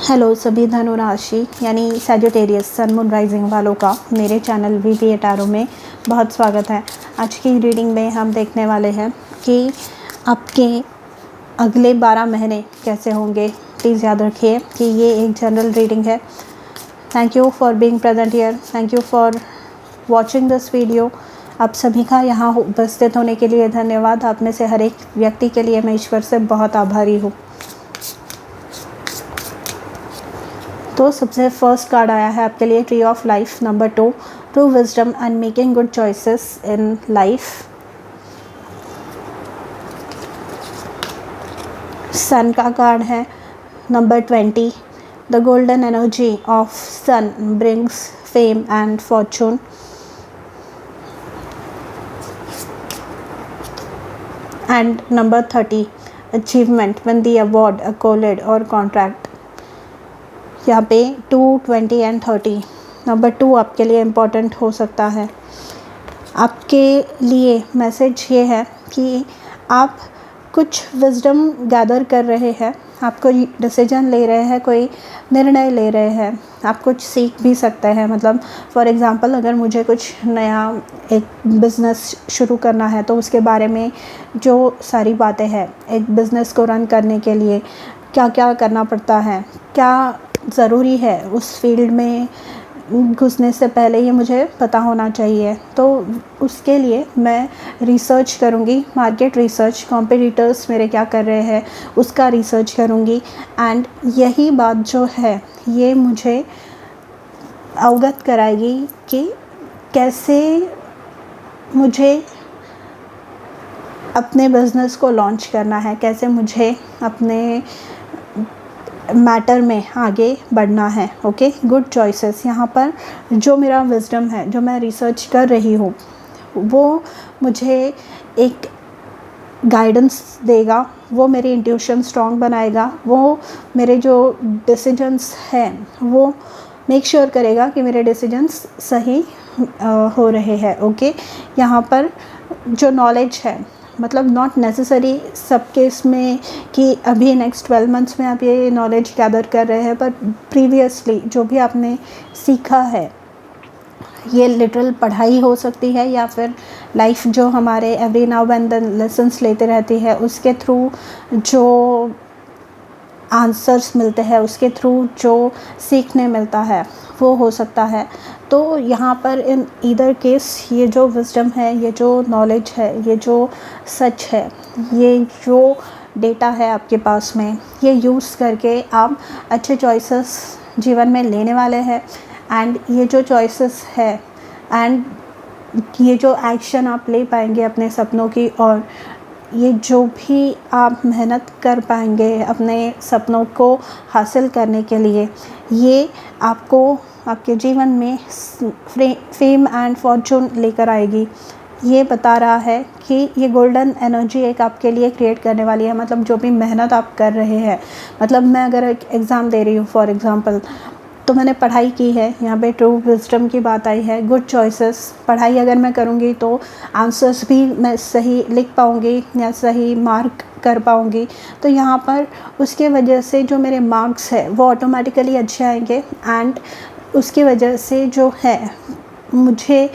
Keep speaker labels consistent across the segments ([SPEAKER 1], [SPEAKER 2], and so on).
[SPEAKER 1] Hello सभी धनु राशि यानी सैजिटेरियस सन मून राइजिंग वालों का मेरे चैनल वीवीए टैरो में बहुत स्वागत है। आज की रीडिंग में हम देखने वाले हैं कि आपके अगले 12 महीने कैसे होंगे। प्लीज़ याद रखिए कि ये एक जनरल रीडिंग है। Thank you for being present here, thank you for watching this video. आप सभी का यहाँ उपस्थित होने के लिए धन्यवाद। आप में से हर एक व्यक्ति के लिए मैं ईश्वर से बहुत आभारी हूँ। तो सबसे फर्स्ट कार्ड आया है आपके लिए tree of life number 2, true wisdom and making good choices in life. Sun का कार्ड है number 20, the golden energy of sun brings fame and fortune. And number 30, achievement win the award, accolade और contract. यहाँ पे 2, 20 and 30 number 2 आपके लिए important हो सकता है। आपके लिए मैसेज ये है कि आप कुछ विजडम गैदर कर रहे हैं, आप कोई डिसीजन ले रहे हैं, कोई निर्णय ले रहे हैं, आप कुछ सीख भी सकते हैं। मतलब फॉर एग्ज़ाम्पल अगर मुझे कुछ नया एक बिज़नेस शुरू करना है तो उसके बारे में जो सारी बातें हैं, एक बिज़नेस को रन करने के लिए क्या क्या करना पड़ता है, क्या ज़रूरी है उस फील्ड में घुसने से पहले ये मुझे पता होना चाहिए। तो उसके लिए मैं रिसर्च करूँगी, मार्केट रिसर्च, कॉम्पिटिटर्स मेरे क्या कर रहे हैं उसका रिसर्च करूँगी। एंड यही बात जो है ये मुझे अवगत कराएगी कि कैसे मुझे अपने बिज़नेस को लॉन्च करना है, कैसे मुझे अपने मैटर में आगे बढ़ना है। Okay, good choices. यहाँ पर जो मेरा विजडम है, जो मैं रिसर्च कर रही हूँ, वो मुझे एक गाइडेंस देगा, वो मेरी इंट्यूशन स्ट्रॉन्ग बनाएगा, वो मेरे जो डिसीजंस हैं वो मेक श्योर करेगा कि मेरे डिसीजंस सही हो रहे हैं। ओके, यहाँ पर जो नॉलेज है, मतलब नॉट नेसेसरी सब केस में कि अभी नेक्स्ट 12 मंथ्स में आप ये नॉलेज गैदर कर रहे हैं, पर प्रीवियसली जो भी आपने सीखा है, ये लिटरल पढ़ाई हो सकती है या फिर लाइफ जो हमारे every now and then lessons लेते रहती है उसके थ्रू जो आंसर्स मिलते हैं, उसके थ्रू जो सीखने मिलता है वो हो सकता है। तो यहाँ पर इन ईदर केस ये जो विजडम है, ये जो नॉलेज है, ये जो सच है, ये जो डेटा है आपके पास में, ये यूज़ करके आप अच्छे चॉइसेस जीवन में लेने वाले हैं। एंड ये जो चॉइसेस है एंड ये जो एक्शन आप ले पाएंगे अपने सपनों की, और ये जो भी आप मेहनत कर पाएंगे अपने सपनों को हासिल करने के लिए, ये आपको आपके जीवन में फेम एंड फॉर्चून लेकर आएगी। ये बता रहा है कि ये गोल्डन एनर्जी एक आपके लिए क्रिएट करने वाली है। मतलब जो भी मेहनत आप कर रहे हैं, मतलब मैं अगर एक एग्ज़ाम दे रही हूँ फॉर एग्ज़ाम्पल, तो मैंने पढ़ाई की है, यहाँ पे ट्रू विजडम की बात आई है, गुड चॉइसेस। पढ़ाई अगर मैं करूँगी तो आंसर्स भी मैं सही लिख पाऊँगी या सही मार्क कर पाऊँगी। तो यहाँ पर उसके वजह से जो मेरे मार्क्स है वो ऑटोमेटिकली अच्छे आएंगे। एंड उसकी वजह से जो है मुझे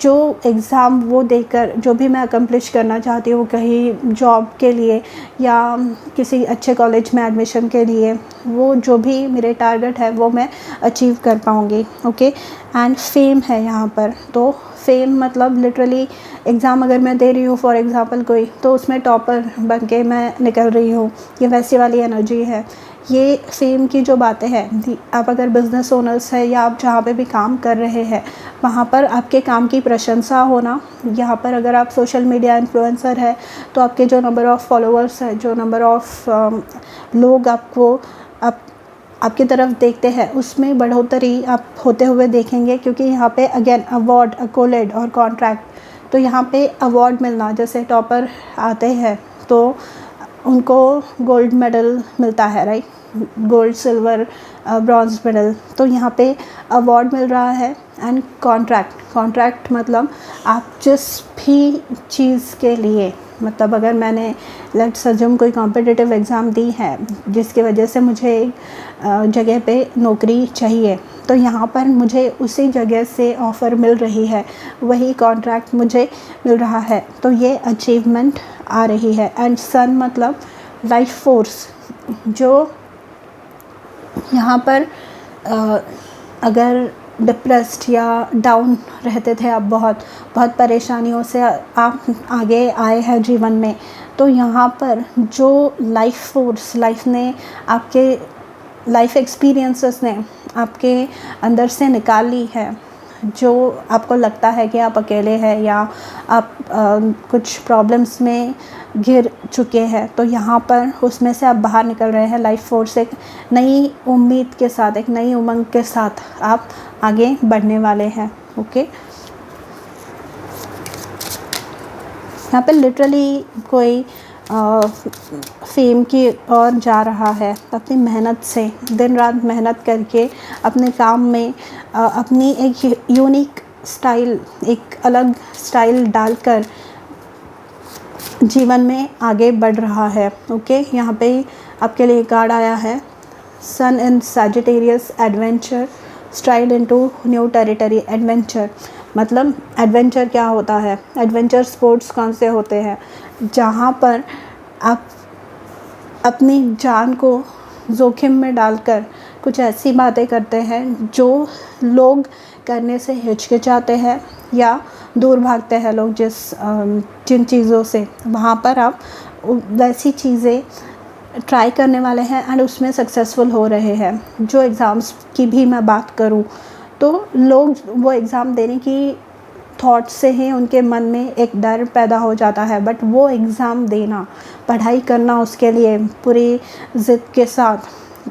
[SPEAKER 1] जो एग्ज़ाम वो देकर जो भी मैं अकम्प्लिश करना चाहती हूँ, कहीं जॉब के लिए या किसी अच्छे कॉलेज में एडमिशन के लिए, वो जो भी मेरे टारगेट है वो मैं अचीव कर पाऊँगी। ओके, एंड फेम है यहाँ पर। तो फेम मतलब लिटरली एग्ज़ाम अगर मैं दे रही हूँ फॉर एग्ज़ाम्पल कोई, तो उसमें टॉपर बन के मैं निकल रही हूँ, ये वैसी वाली एनर्जी है। ये फेम की जो बातें हैं, आप अगर बिज़नेस ओनर्स है या आप जहाँ पे भी काम कर रहे हैं, वहाँ पर आपके काम की प्रशंसा होना। यहाँ पर अगर आप सोशल मीडिया इन्फ्लुएंसर है तो आपके जो नंबर ऑफ़ फॉलोअर्स है, जो नंबर ऑफ़ लोग आपकी तरफ देखते हैं, उसमें बढ़ोतरी आप होते हुए देखेंगे। क्योंकि यहाँ पे अगेन अवार्ड, अकोलेड और कॉन्ट्रैक्ट। तो यहाँ पे अवार्ड मिलना, जैसे टॉपर आते हैं तो उनको गोल्ड मेडल मिलता है, right. Gold, silver, bronze medal. तो यहाँ पे अवार्ड मिल रहा है। एंड कॉन्ट्रैक्ट मतलब आप जिस भी चीज़ के लिए, मतलब अगर मैंने लेट्स अज्यूम कोई कॉम्पिटिटिव एग्ज़ाम दी है जिसकी वजह से मुझे एक जगह पे नौकरी चाहिए, तो यहाँ पर मुझे उसी जगह से ऑफ़र मिल रही है, वही कॉन्ट्रैक्ट मुझे मिल रहा है, तो ये अचीवमेंट आ रही है। एंड सन मतलब लाइफ फोर्स, जो यहाँ पर अगर डिप्रेस्ड या डाउन रहते थे आप, बहुत परेशानियों से आप आगे आए हैं जीवन में, तो यहाँ पर जो लाइफ फोर्स, लाइफ ने आपके लाइफ एक्सपीरियंसेस ने आपके अंदर से निकाल ली है, जो आपको लगता है कि आप अकेले हैं या आप कुछ प्रॉब्लम्स में घिर चुके हैं, तो यहाँ पर उसमें से आप बाहर निकल रहे हैं। लाइफ फोर्स एक नई उम्मीद के साथ, एक नई उमंग के साथ आप आगे बढ़ने वाले हैं। ओके, यहाँ पे लिटरली कोई फेम की ओर जा रहा है, अपनी मेहनत से, दिन रात मेहनत करके अपने काम में अपनी एक यूनिक स्टाइल, एक अलग स्टाइल डालकर जीवन में आगे बढ़ रहा है। ओके, यहाँ पे आपके लिए कार्ड आया है, sun in Sagittarius, adventure, stride into new territory. Adventure मतलब एडवेंचर क्या होता है? एडवेंचर स्पोर्ट्स कौन से होते हैं? जहाँ पर आप अपनी जान को जोखिम में डालकर कुछ ऐसी बातें करते हैं जो लोग करने से हिचकिचाते हैं या दूर भागते हैं लोग जिन चीज़ों से, वहाँ पर आप वैसी चीज़ें ट्राई करने वाले हैं एंड उसमें सक्सेसफुल हो रहे हैं। जो एग्ज़ाम्स की भी मैं बात करूँ तो लोग वो एग्ज़ाम देने की थॉट से ही उनके मन में एक डर पैदा हो जाता है, बट वो एग्ज़ाम देना, पढ़ाई करना उसके लिए पूरी ज़िद के साथ,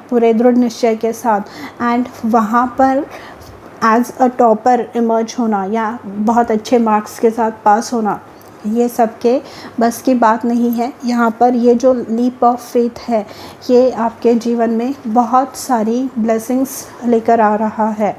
[SPEAKER 1] पूरे दृढ़ निश्चय के साथ एंड वहाँ पर एज अ टॉपर इमर्ज होना या बहुत अच्छे मार्क्स के साथ पास होना, ये सबके बस की बात नहीं है। यहाँ पर ये जो लीप ऑफ फेथ है, ये आपके जीवन में बहुत सारी ब्लेसिंग्स लेकर आ रहा है।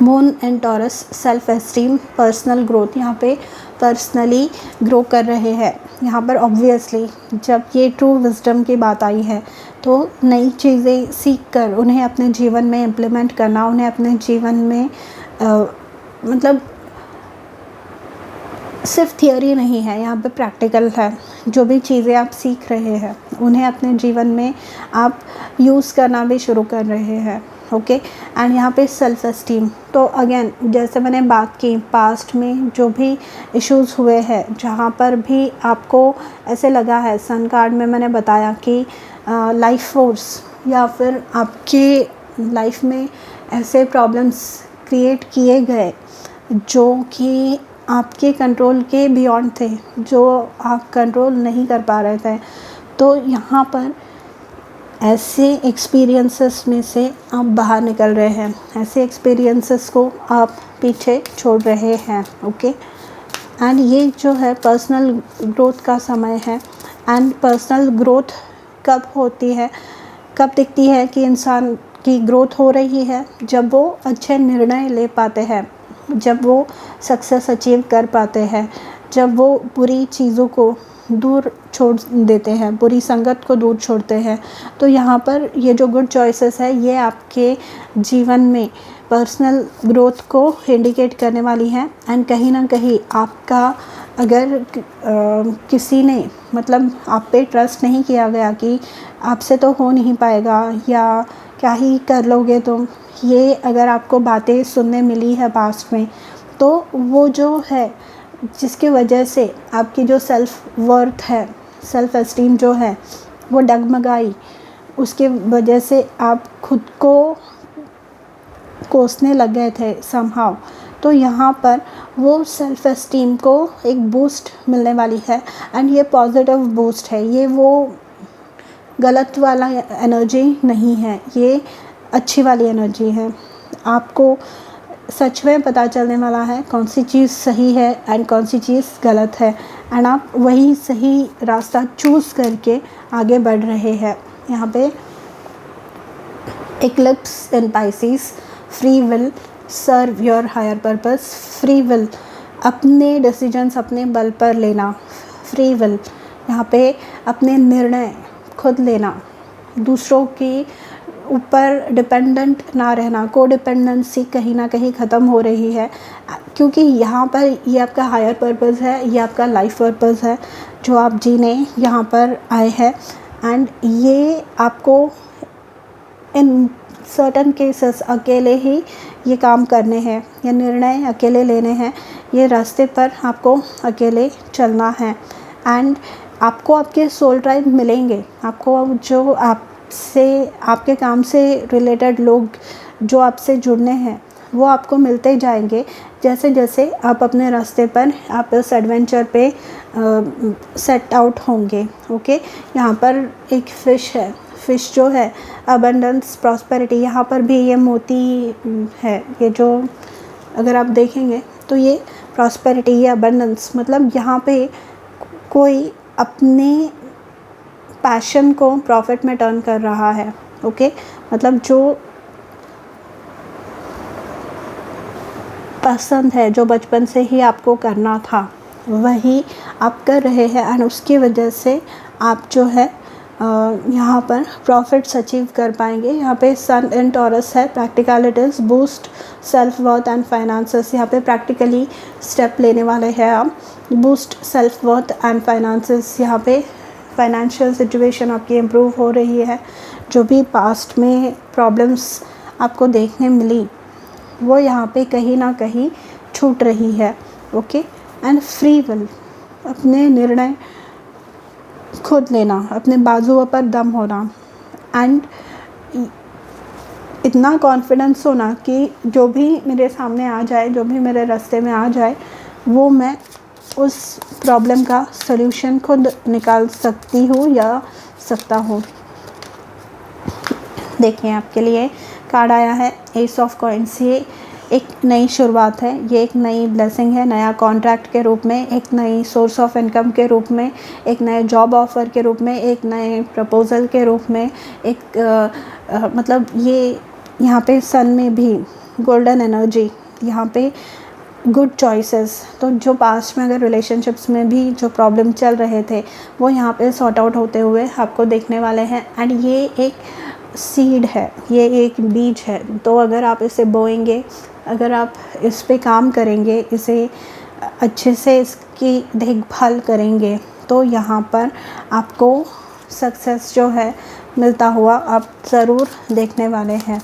[SPEAKER 1] Moon and taurus, self esteem, personal growth, यहाँ पे पर्सनली ग्रो कर रहे हैं। यहाँ पर ऑब्वियसली जब ये ट्रू विजडम की बात आई है तो नई चीज़ें सीख कर उन्हें अपने जीवन में इम्प्लीमेंट करना, उन्हें अपने जीवन में मतलब सिर्फ थियोरी नहीं है, यहाँ पे प्रैक्टिकल है। जो भी चीज़ें आप सीख रहे हैं उन्हें अपने जीवन में आप यूज़ करना भी शुरू कर रहे हैं। ओके, एंड यहाँ पे सेल्फ एस्टीम, तो अगेन जैसे मैंने बात की, पास्ट में जो भी इश्यूज़ हुए हैं, जहाँ पर भी आपको ऐसे लगा है, सन कार्ड में मैंने बताया कि लाइफ फोर्स या फिर आपके लाइफ में ऐसे प्रॉब्लम्स क्रिएट किए गए जो कि आपके कंट्रोल के बियॉन्ड थे, जो आप कंट्रोल नहीं कर पा रहे थे, तो यहाँ पर ऐसे एक्सपीरियंसेस में से आप बाहर निकल रहे हैं, ऐसे एक्सपीरियंसेस को आप पीछे छोड़ रहे हैं। ओके, एंड ये जो है पर्सनल ग्रोथ का समय है। एंड पर्सनल ग्रोथ कब होती है, कब दिखती है कि इंसान की ग्रोथ हो रही है? जब वो अच्छे निर्णय ले पाते हैं, जब वो सक्सेस अचीव कर पाते हैं, जब वो बुरी चीज़ों को दूर छोड़ देते हैं, बुरी संगत को दूर छोड़ते हैं। तो यहाँ पर ये जो गुड चॉइसेस है, ये आपके जीवन में पर्सनल ग्रोथ को इंडिकेट करने वाली हैं। एंड कहीं ना कहीं आपका अगर किसी ने मतलब आप पे ट्रस्ट नहीं किया गया कि आपसे तो हो नहीं पाएगा या क्या ही कर लोगे तुम, ये अगर आपको बातें सुनने मिली है पास्ट में, तो वो जो है जिसकी वजह से आपकी जो सेल्फ वर्थ है, सेल्फ एस्टीम जो है वो डगमगाई, उसके वजह से आप खुद को कोसने लग गए थे समहाउ, तो यहाँ पर वो सेल्फ एस्टीम को एक बूस्ट मिलने वाली है। एंड ये पॉजिटिव बूस्ट है, ये वो गलत वाला एनर्जी नहीं है, ये अच्छी वाली एनर्जी है। आपको सच में पता चलने वाला है कौन सी चीज़ सही है एंड कौन सी चीज़ गलत है, एंड आप वही सही रास्ता चूज़ करके आगे बढ़ रहे हैं। यहाँ पे eclipse in pieces, free will serve your higher purpose. Free will, अपने डिसीजंस अपने बल पर लेना। फ्री विल यहाँ पे अपने निर्णय खुद लेना, दूसरों की ऊपर डिपेंडेंट ना रहना। को डिपेंडेंसी कहीं ना कहीं ख़त्म हो रही है, क्योंकि यहाँ पर ये आपका हायर पर्पस है, ये आपका लाइफ पर्पस है जो आप जीने यहाँ पर आए हैं। एंड ये आपको इन सर्टन केसेस अकेले ही ये काम करने हैं, ये निर्णय अकेले लेने हैं, ये रास्ते पर आपको अकेले चलना है। एंड आपको आपके सोल ट्राइब मिलेंगे, आपको जो आपसे आपके काम से रिलेटेड लोग जो आपसे जुड़ने हैं वो आपको मिलते जाएंगे जैसे जैसे आप अपने रास्ते पर आप इस एडवेंचर पे सेट आउट होंगे। ओके, यहाँ पर एक फ़िश है, फ़िश जो है अबंडेंस प्रॉस्पेरिटी, यहाँ पर भी ये मोती है, ये जो अगर आप देखेंगे तो ये प्रॉस्पेरिटी, ये अबंडेंस, मतलब यहाँ पे कोई अपने पैशन को प्रॉफिट में टर्न कर रहा है। ओके, मतलब जो पसंद है, जो बचपन से ही आपको करना था वही आप कर रहे हैं, एंड उसकी वजह से आप जो है यहाँ पर प्रॉफिट्स अचीव कर पाएंगे। यहाँ पे सन इन टॉरस है, practicalities boost self worth and finances. यहाँ पे प्रैक्टिकली स्टेप लेने वाले हैं आप, boost self worth and finances. यहाँ पे फाइनेंशियल सिचुएशन आपकी इम्प्रूव हो रही है, जो भी पास्ट में प्रॉब्लम्स आपको देखने मिली वो यहाँ पे कहीं ना कहीं छूट रही है। ओके, एंड फ्री विल, अपने निर्णय खुद लेना, अपने बाजुओं पर दम होना, एंड इतना कॉन्फिडेंस होना कि जो भी मेरे सामने आ जाए, जो भी मेरे रास्ते में आ जाए, वो मैं उस प्रॉब्लम का सल्यूशन खुद निकाल सकती हूँ या सकता हूँ। देखिए आपके लिए कार्ड आया है एस ऑफ कॉइन्स। ये एक नई शुरुआत है, ये एक नई ब्लेसिंग है, नया कॉन्ट्रैक्ट के रूप में, एक नई सोर्स ऑफ इनकम के रूप में, एक नए जॉब ऑफ़र के रूप में, एक नए प्रपोज़ल के रूप में, एक मतलब ये यहाँ पे सन में भी गोल्डन एनर्जी, यहाँ पे गुड चॉइसेस। तो जो पास्ट में अगर रिलेशनशिप्स में भी जो प्रॉब्लम चल रहे थे वो यहाँ पे सॉर्ट आउट होते हुए आपको देखने वाले हैं। एंड ये एक सीड है, ये एक बीज है, तो अगर आप इसे बोएंगे, अगर आप इस पे काम करेंगे, इसे अच्छे से इसकी देखभाल करेंगे, तो यहाँ पर आपको सक्सेस जो है मिलता हुआ आप ज़रूर देखने वाले हैं।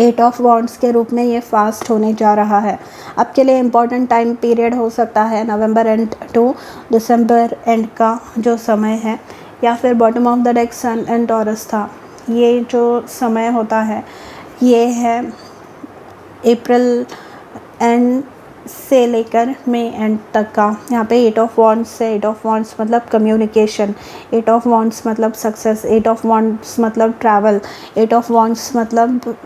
[SPEAKER 1] एट ऑफ वॉन्ड्स के रूप में ये फास्ट होने जा रहा है। आपके लिए इम्पॉर्टेंट टाइम पीरियड हो सकता है November end to December end का जो समय है, या फिर bottom of the deck sun and Taurus था। ये जो समय होता है ये है अप्रैल एंड से लेकर मई एंड तक का। यहाँ पे एट ऑफ वॉन्ड्स से, एट ऑफ वॉन्ड्स मतलब कम्युनिकेशन, एट ऑफ वॉन्ड्स मतलब सक्सेस, एट ऑफ वॉन्ड्स मतलब ट्रैवल, एट ऑफ वॉन्ड्स मतलब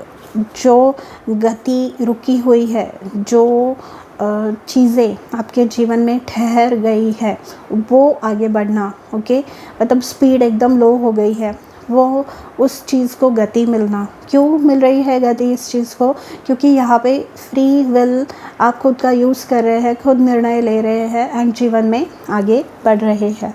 [SPEAKER 1] जो गति रुकी हुई है, जो चीज़ें आपके जीवन में ठहर गई है वो आगे बढ़ना। ओके, मतलब स्पीड एकदम लो हो गई है, वो उस चीज़ को गति मिलना। क्यों मिल रही है गति इस चीज़ को? क्योंकि यहाँ पे फ्री विल आप खुद का यूज़ कर रहे हैं, खुद निर्णय ले रहे हैं एंड जीवन में आगे बढ़ रहे हैं।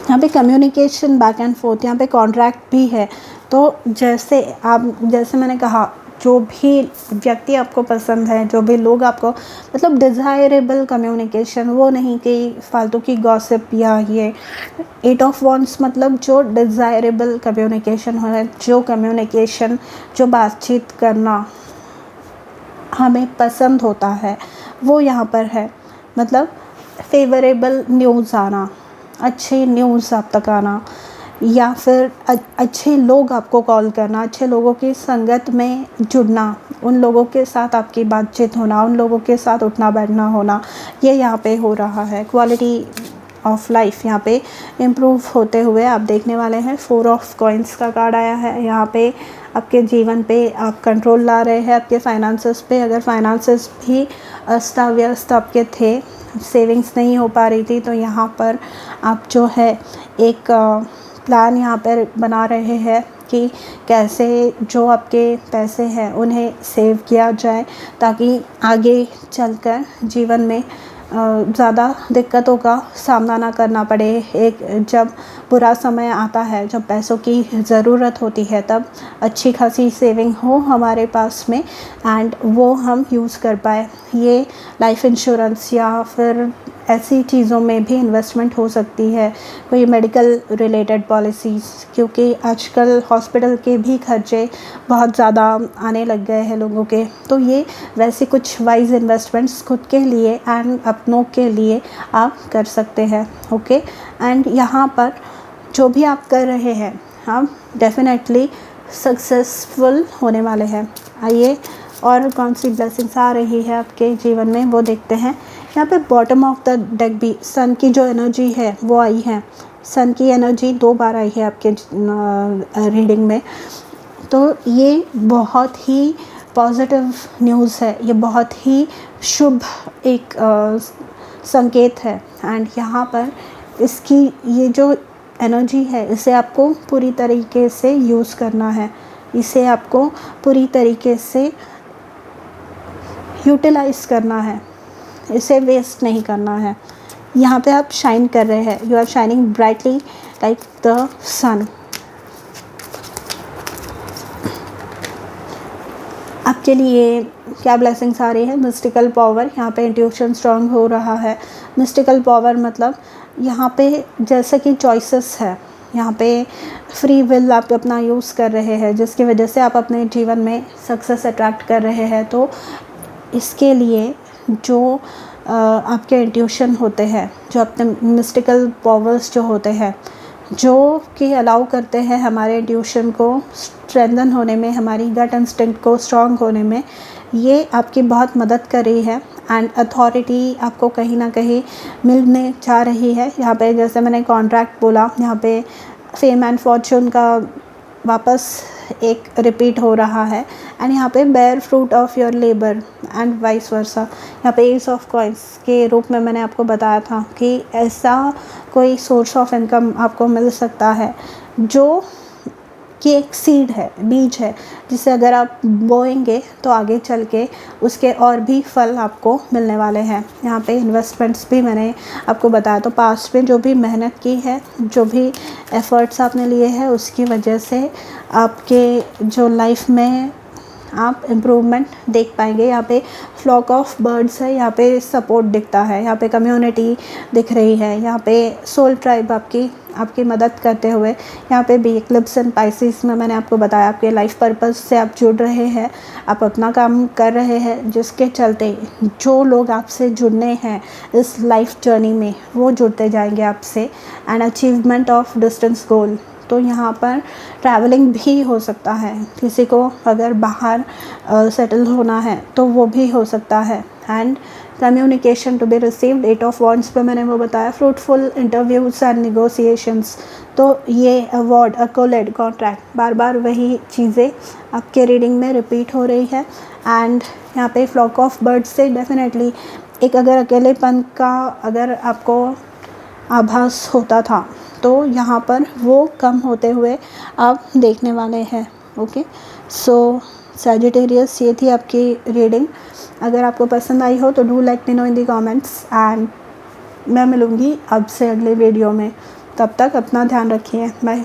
[SPEAKER 1] यहाँ पे कम्युनिकेशन बैक एंड फोर्थ, यहाँ पे कॉन्ट्रैक्ट भी है। तो जैसे मैंने कहा जो भी व्यक्ति आपको पसंद है, जो भी लोग आपको मतलब डिज़ायरेबल कम्युनिकेशन, वो नहीं कि फालतू की गॉसिप या ये 8 ऑफ वॉन्ड्स मतलब जो डिज़ायरेबल कम्युनिकेशन है, जो कम्युनिकेशन, जो बातचीत करना हमें पसंद होता है वो यहाँ पर है। मतलब फेवरेबल न्यूज़ आना, अच्छे न्यूज़ आप तक आना, या फिर अच्छे लोग आपको कॉल करना, अच्छे लोगों की संगत में जुड़ना, उन लोगों के साथ आपकी बातचीत होना, उन लोगों के साथ उठना बैठना होना, ये यहाँ पे हो रहा है। क्वालिटी ऑफ लाइफ यहाँ पे इम्प्रूव होते हुए आप देखने वाले हैं। 4 ऑफ कॉइन्स का कार्ड आया है। यहाँ पे आपके जीवन पे आप कंट्रोल ला रहे हैं, आपके फाइनेंसेस पे। अगर फाइनेंसेस भी अस्त व्यस्त आपके थे, सेविंग्स नहीं हो पा रही थी, तो यहाँ पर आप जो है एक प्लान यहाँ पर बना रहे हैं कि कैसे जो आपके पैसे हैं उन्हें सेव किया जाए, ताकि आगे चलकर जीवन में ज़्यादा दिक्कतों का सामना ना करना पड़े। एक जब बुरा समय आता है, जब पैसों की ज़रूरत होती है, तब अच्छी खासी सेविंग हो हमारे पास में एंड वो हम यूज़ कर पाए। ये लाइफ इंश्योरेंस या फिर ऐसी चीज़ों में भी इन्वेस्टमेंट हो सकती है, कोई मेडिकल रिलेटेड पॉलिसीज़, क्योंकि आजकल हॉस्पिटल के भी खर्चे बहुत ज़्यादा आने लग गए हैं लोगों के। तो ये वैसे कुछ वाइज इन्वेस्टमेंट्स खुद के लिए एंड अपनों के लिए आप कर सकते हैं। ओके, एंड यहाँ पर जो भी आप कर रहे हैं आप डेफिनेटली सक्सेसफुल होने वाले हैं। आइए और कौन सी ब्लेसिंग्स आ रही है आपके जीवन में वो देखते हैं। यहाँ पे बॉटम ऑफ द डेक भी सन की जो एनर्जी है वो आई है। सन की एनर्जी 2 बार आई है आपके रीडिंग में। तो ये बहुत ही पॉजिटिव न्यूज़ है, ये बहुत ही शुभ एक संकेत है। एंड यहाँ पर इसकी ये जो एनर्जी है, इसे आपको पूरी तरीके से यूज़ करना है, इसे आपको पूरी तरीके से यूटिलाइज़ करना है, इसे वेस्ट नहीं करना है। यहाँ पे आप शाइन कर रहे हैं, you are shining brightly like the sun. आपके लिए क्या ब्लेसिंग्स आ रही है? मिस्टिकल पावर, यहाँ पे इंट्यूशन स्ट्रांग हो रहा है। मिस्टिकल पावर मतलब यहाँ पे जैसे कि चॉइसेस है, यहाँ पे फ्री विल आप अपना यूज़ कर रहे हैं, जिसकी वजह से आप अपने जीवन में सक्सेस अट्रैक्ट कर रहे हैं। तो इसके लिए जो आपके इंट्यूशन होते हैं, जो अपने मिस्टिकल पावर्स जो होते हैं, जो कि अलाउ करते हैं हमारे इंट्यूशन को स्ट्रेंथन होने में, हमारी गट इंस्टिंक्ट को स्ट्रॉन्ग होने में, ये आपकी बहुत मदद कर रही है। एंड अथॉरिटी आपको कहीं ना कहीं मिलने जा रही है। यहाँ पे जैसे मैंने कॉन्ट्रैक्ट बोला, यहाँ पे फेम एंड फॉर्चून का वापस एक रिपीट हो रहा है। एंड यहाँ पे bear fruit of your labour and vice versa. यहाँ पे एस ऑफ कॉइन्स के रूप में मैंने आपको बताया था कि ऐसा कोई सोर्स ऑफ इनकम आपको मिल सकता है जो कि एक सीड है, बीज है, जिसे अगर आप बोएंगे तो आगे चल के उसके और भी फल आपको मिलने वाले हैं। यहाँ पे इन्वेस्टमेंट्स भी मैंने आपको बताया, तो पास्ट में जो भी मेहनत की है, जो भी एफ़र्ट्स आपने लिए हैं, उसकी वजह से आपके जो लाइफ में आप इम्प्रूवमेंट देख पाएंगे। यहाँ पे फ्लॉक ऑफ बर्ड्स है, यहाँ पे सपोर्ट दिखता है, यहाँ पे कम्युनिटी दिख रही है, यहाँ पे सोल ट्राइब आपकी मदद करते हुए, यहाँ पे भी इक्लिप्स एंड पाइसेस में मैंने आपको बताया आपके लाइफ पर्पस से आप जुड़ रहे हैं, आप अपना काम कर रहे हैं, जिसके चलते जो लोग आपसे जुड़ने हैं इस लाइफ जर्नी में वो जुड़ते जाएंगे आपसे। एंड अचीवमेंट ऑफ डिस्टेंस गोल, तो यहाँ पर ट्रैवलिंग भी हो सकता है, किसी को अगर बाहर सेटल होना है तो वो भी हो सकता है। And communication to be received, 8 of wands पे मैंने वो बताया, फ्रूटफुल इंटरव्यूज़ एंड निगोशिएशंस। तो ये अवार्ड, अकोलेड, कॉन्ट्रैक्ट, बार बार वही चीज़ें आपके रीडिंग में रिपीट हो रही है। एंड यहाँ पे फ्लॉक ऑफ बर्ड्स से डेफिनेटली एक अगर अकेलेपन का अगर आपको आभास होता था तो यहाँ पर वो कम होते हुए आप देखने वाले हैं। ओके, सो सैजिटेरियस, ये थी आपकी रीडिंग। अगर आपको पसंद आई हो तो do let me know in the comments and मैं मिलूँगी आपसे अगले वीडियो में। तब तक अपना ध्यान रखिए, बाय।